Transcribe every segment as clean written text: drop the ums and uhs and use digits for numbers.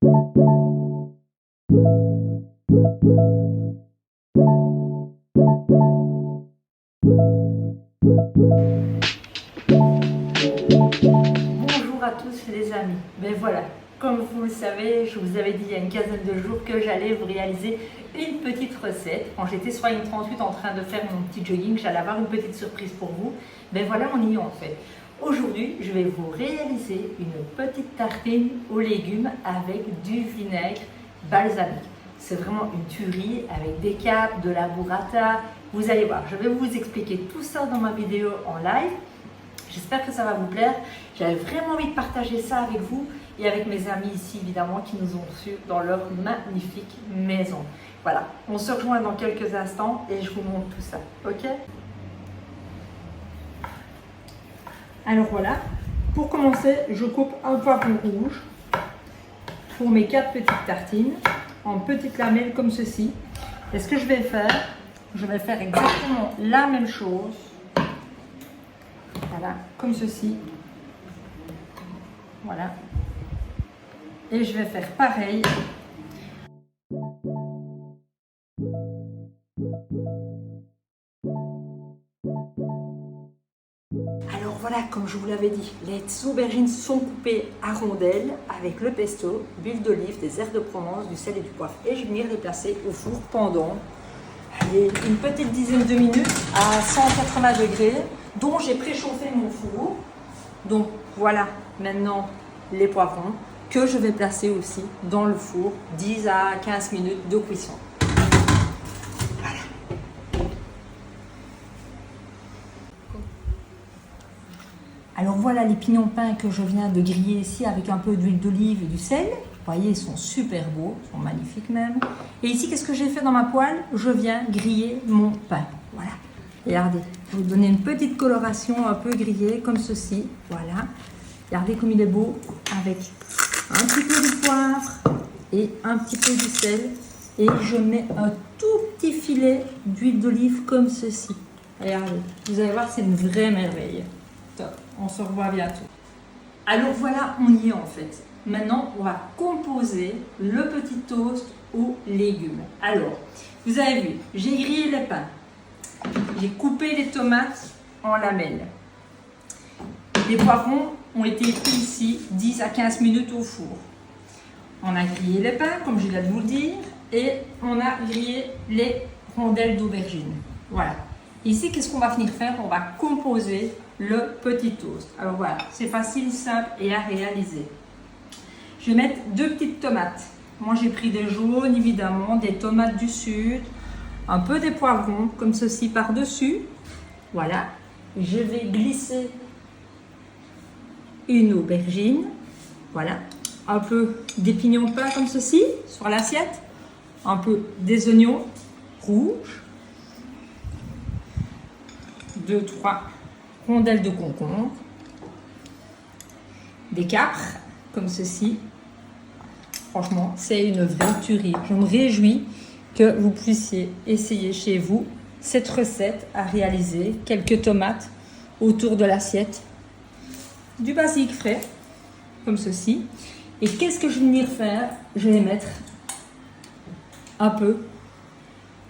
Bonjour à tous les amis, ben voilà, comme vous le savez, je vous avais dit il y a une quinzaine de jours que j'allais vous réaliser une petite recette. Quand j'étais sur la ligne 38 en train de faire mon petit jogging, j'allais avoir une petite surprise pour vous. Ben voilà, on y est en fait. Aujourd'hui, je vais vous réaliser une petite tartine aux légumes avec du vinaigre balsamique. C'est vraiment une tuerie avec des capes, de la burrata. Vous allez voir, je vais vous expliquer tout ça dans ma vidéo en live. J'espère que ça va vous plaire. J'avais vraiment envie de partager ça avec vous et avec mes amis ici, évidemment, qui nous ont reçus dans leur magnifique maison. Voilà, on se rejoint dans quelques instants et je vous montre tout ça, ok? Alors voilà, pour commencer, je coupe un poivron rouge pour mes 4 petites tartines en petites lamelles comme ceci. Et ce que je vais faire exactement la même chose. Voilà, comme ceci. Voilà. Et je vais faire pareil. Alors voilà, comme je vous l'avais dit, les aubergines sont coupées à rondelles avec le pesto, l'huile d'olive, des herbes de Provence, du sel et du poivre. Et je vais venir les placer au four pendant une petite dizaine de minutes à 180 degrés, dont j'ai préchauffé mon four. Donc voilà maintenant les poivrons que je vais placer aussi dans le four, 10 à 15 minutes de cuisson. Voilà. Alors voilà les pignons peints que je viens de griller ici avec un peu d'huile d'olive et du sel. Vous voyez, ils sont super beaux, ils sont magnifiques même. Et ici, qu'est-ce que j'ai fait dans ma poêle? Je viens griller mon pain. Voilà. Regardez, je vais vous donner une petite coloration un peu grillée comme ceci. Voilà. Regardez comme il est beau avec un petit peu de poivre et un petit peu de sel. Et je mets un tout petit filet d'huile d'olive comme ceci. Regardez, vous allez voir, c'est une vraie merveille. Top, on se revoit bientôt. Alors voilà, on y est en fait. Maintenant, on va composer le petit toast aux légumes. Alors, vous avez vu, j'ai grillé les pains. J'ai coupé les tomates en lamelles. Les poivrons ont été pris ici 10 à 15 minutes au four. On a grillé les pains, comme je viens de vous le dire, et on a grillé les rondelles d'aubergine. Voilà. Ici, qu'est-ce qu'on va venir faire? On va composer le petit toast. Alors voilà, c'est facile, simple et à réaliser. Je vais mettre 2 petites tomates. Moi, j'ai pris des jaunes, évidemment, des tomates du sud, un peu des poivrons, comme ceci par-dessus. Voilà. Je vais glisser une aubergine. Voilà. Un peu des pignons peints comme ceci, sur l'assiette. Un peu des oignons rouges. 2-3 rondelles de concombre. Des capres, comme ceci. Franchement, c'est une vraie tuerie. Je me réjouis que vous puissiez essayer chez vous cette recette à réaliser. Quelques tomates autour de l'assiette. Du basilic frais, comme ceci. Et qu'est-ce que je vais venir faire? Je vais mettre un peu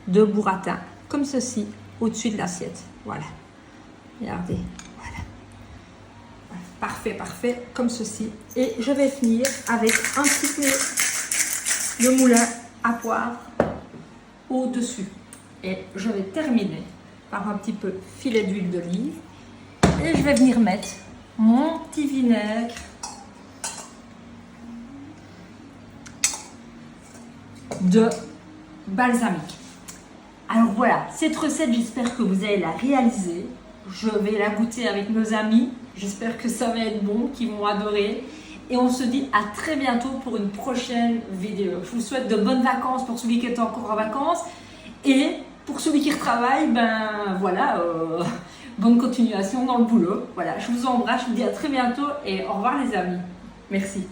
de burrata, comme ceci, au-dessus de l'assiette. Voilà. Regardez. Parfait, parfait, comme ceci. Et je vais finir avec un petit peu de moulin à poivre au-dessus. Et je vais terminer par un petit peu filet d'huile d'olive. Et je vais venir mettre mon petit vinaigre de balsamique. Alors voilà, cette recette, j'espère que vous allez la réaliser. Je vais la goûter avec nos amis. J'espère que ça va être bon, qu'ils vont adorer. Et on se dit à très bientôt pour une prochaine vidéo. Je vous souhaite de bonnes vacances pour celui qui est encore en vacances. Et pour celui qui retravaille, ben voilà, bonne continuation dans le boulot. Voilà, je vous embrasse, je vous dis à très bientôt et au revoir les amis. Merci.